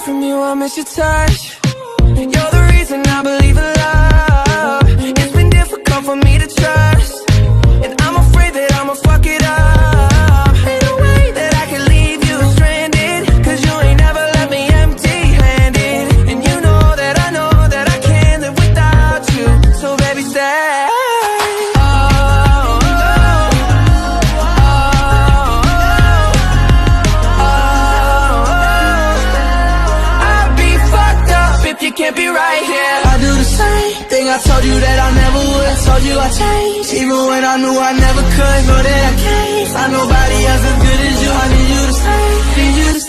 from you, I miss your touch. You're the reason I believe in love. It's been difficult for me to trust, and I'm afraid that I'ma fuck it up. Ain't no way that I can leave you stranded, cause you ain't never left me empty-handed. And you know that I can't live without you. So baby, stay. You can't be right here. I do the same thing I told you that I never would. Told you I changed, even when I knew I never could. Know that I can't find nobody else as good as you. I need you to stay, need you to stay.